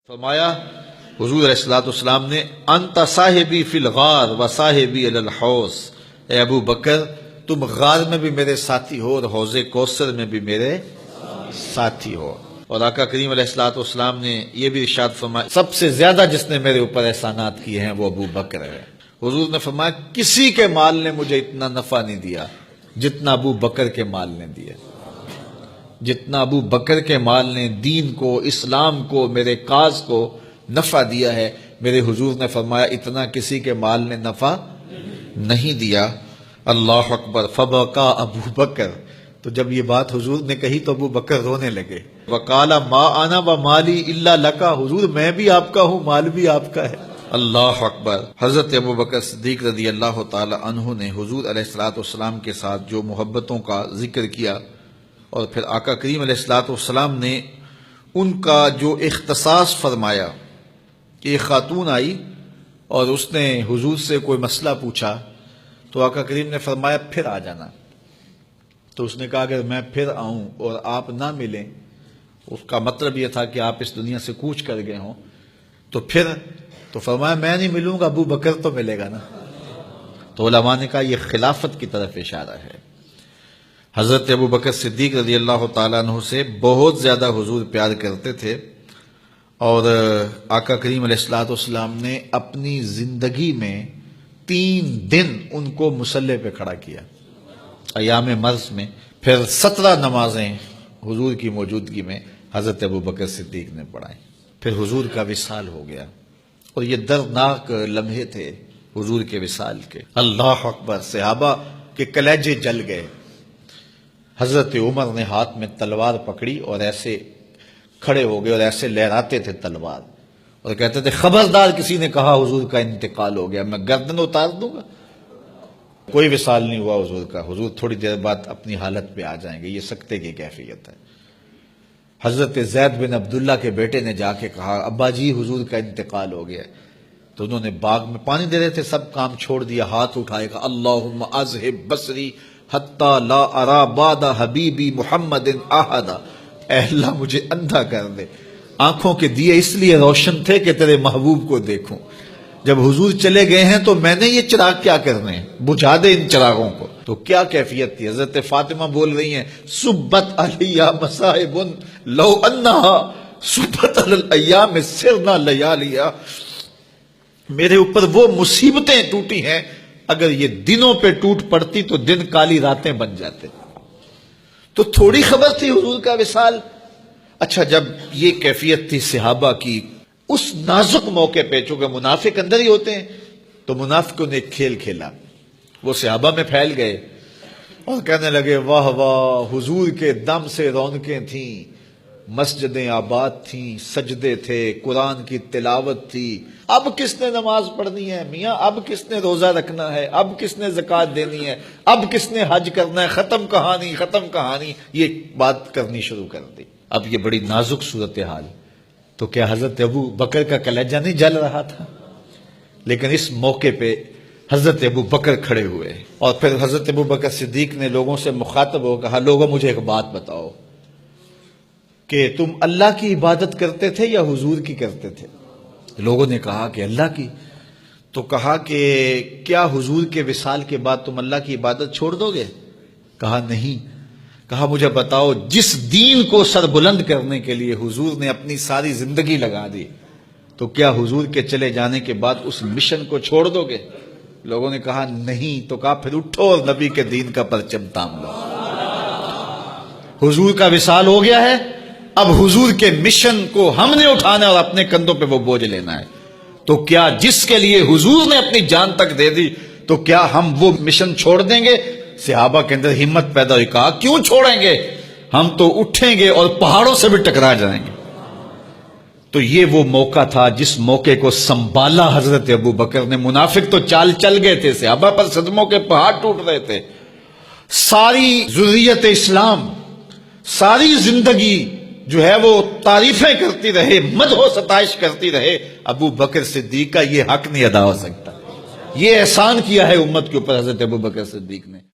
فرمایا حضور علیہ الصلوۃ والسلام نے انت صاحبی فی الغار و صاحبی علی الحوض، اے ابو بکر تم غار میں بھی میرے ساتھی ہو اور حوض کوثر میں بھی میرے ساتھی ہو۔ اور آقا کریم علیہ الصلوۃ والسلام نے یہ بھی ارشاد فرمایا سب سے زیادہ جس نے میرے اوپر احسانات کیے ہیں وہ ابو بکر ہے۔ حضور نے فرمایا کسی کے مال نے مجھے اتنا نفع نہیں دیا جتنا ابو بکر کے مال نے دیا، جتنا ابو بکر کے مال نے دین کو، اسلام کو، میرے کاز کو نفع دیا ہے، میرے حضور نے فرمایا اتنا کسی کے مال نے نفع نہیں دیا۔ اللہ اکبر۔ فبکا ابو بکر، تو جب یہ بات حضور نے کہی تو ابو بکر رونے لگے۔ وقال ما انا ومالی الا لکا، حضور میں بھی آپ کا ہوں، مال بھی آپ کا ہے۔ اللہ اکبر۔ حضرت ابو بکر صدیق رضی اللہ تعالی عنہ نے حضور علیہ الصلوۃ والسلام کے ساتھ جو محبتوں کا ذکر کیا، اور پھر آقا کریم علیہ الصلوۃ والسلام نے ان کا جو اختصاص فرمایا کہ ایک خاتون آئی اور اس نے حضور سے کوئی مسئلہ پوچھا تو آقا کریم نے فرمایا پھر آ جانا۔ تو اس نے کہا اگر میں پھر آؤں اور آپ نہ ملیں، اس کا مطلب یہ تھا کہ آپ اس دنیا سے کوچ کر گئے ہوں، تو فرمایا میں نہیں ملوں گا، ابو بکر تو ملے گا نا۔ تو علماء نے کہا یہ خلافت کی طرف اشارہ ہے۔ حضرت ابو بکر صدیق رضی اللہ تعالیٰ عنہ سے بہت زیادہ حضور پیار کرتے تھے، اور آقا کریم علیہ الصلوۃ والسلام نے اپنی زندگی میں 3 دن ان کو مصلی پہ کھڑا کیا ایام مرض میں، پھر 17 نمازیں حضور کی موجودگی میں حضرت ابو بکر صدیق نے پڑھائیں، پھر حضور کا وصال ہو گیا، اور یہ دردناک لمحے تھے حضور کے وصال کے۔ اللہ اکبر۔ صحابہ کے کلیجے جل گئے۔ حضرت عمر نے ہاتھ میں تلوار پکڑی اور ایسے کھڑے ہو گئے اور ایسے لہراتے تھے تلوار، اور کہتے تھے خبردار کسی نے کہا حضور کا انتقال ہو گیا میں گردن اتار دوں گا۔ کوئی وصال نہیں ہوا حضور کا، حضور تھوڑی دیر بعد اپنی حالت پہ آ جائیں گے، یہ سکتے کی کیفیت ہے۔ حضرت زید بن عبداللہ کے بیٹے نے جا کے کہا ابا جی حضور کا انتقال ہو گیا، تو انہوں نے باغ میں پانی دے رہے تھے، سب کام چھوڑ دیا، ہاتھ اٹھائے گا اللہم اذہب بصری حتی لا ارا بعد حبیبی محمد احدا، اے اللہ مجھے اندھا کر دے، آنکھوں کے دیے اس لیے روشن تھے کہ تیرے محبوب کو دیکھوں، جب حضور چلے گئے ہیں تو میں نے یہ چراغ کیا کرنے ہیں، بجھا دے ان چراغوں کو۔ تو کیا کیفیت تھی۔ حضرت فاطمہ بول رہی ہیں صبت علیہ مصائب لو انہا صبت علی الایام سرنا لیالیا، میرے اوپر وہ مصیبتیں ٹوٹی ہیں اگر یہ دنوں پہ ٹوٹ پڑتی تو دن کالی راتیں بن جاتے۔ تو تھوڑی خبر تھی حضور کا وصال۔ اچھا جب یہ کیفیت تھی صحابہ کی، اس نازک موقع پہ چونکہ منافق اندر ہی ہوتے ہیں تو منافقوں نے ایک کھیل کھیلا، وہ صحابہ میں پھیل گئے اور کہنے لگے واہ واہ حضور کے دم سے رونقیں تھیں، مسجدیں آباد تھیں، سجدے تھے، قرآن کی تلاوت تھی، اب کس نے نماز پڑھنی ہے میاں، اب کس نے روزہ رکھنا ہے، اب کس نے زکوٰۃ دینی ہے، اب کس نے حج کرنا ہے، ختم کہانی ختم کہانی، یہ بات کرنی شروع کر دی۔ اب یہ بڑی نازک صورتحال، تو کیا حضرت ابو بکر کا کلیجہ نہیں جل رہا تھا؟ لیکن اس موقع پہ حضرت ابو بکر کھڑے ہوئے، اور پھر حضرت ابو بکر صدیق نے لوگوں سے مخاطب ہو کہا لوگوں مجھے ایک بات بتاؤ کہ تم اللہ کی عبادت کرتے تھے یا حضور کی کرتے تھے؟ لوگوں نے کہا کہ اللہ کی۔ تو کہا کہ کیا حضور کے وصال کے بعد تم اللہ کی عبادت چھوڑ دو گے؟ کہا نہیں۔ کہا مجھے بتاؤ جس دین کو سر بلند کرنے کے لیے حضور نے اپنی ساری زندگی لگا دی، تو کیا حضور کے چلے جانے کے بعد اس مشن کو چھوڑ دو گے؟ لوگوں نے کہا نہیں۔ تو کہا پھر اٹھو اور نبی کے دین کا پرچم تام لو۔ حضور کا وصال ہو گیا ہے، اب حضور کے مشن کو ہم نے اٹھانا ہے اور اپنے کندھوں پہ وہ بوجھ لینا ہے۔ تو کیا جس کے لیے حضور نے اپنی جان تک دے دی تو کیا ہم وہ مشن چھوڑ دیں گے؟ صحابہ کے اندر ہمت پیدا ہوئی، کہا کیوں چھوڑیں گے، ہم تو اٹھیں گے اور پہاڑوں سے بھی ٹکرا جائیں گے۔ تو یہ وہ موقع تھا جس موقع کو سنبھالا حضرت ابو بکر نے۔ منافق تو چال چل گئے تھے، صحابہ پر صدموں کے پہاڑ ٹوٹ رہے تھے، ساری ذریت اسلام ساری زندگی جو ہے وہ تعریفیں کرتی رہے، مدح و ستائش کرتی رہے، ابو بکر صدیق کا یہ حق نہیں ادا ہو سکتا۔ یہ احسان کیا ہے امت کے اوپر حضرت ابو بکر صدیق نے۔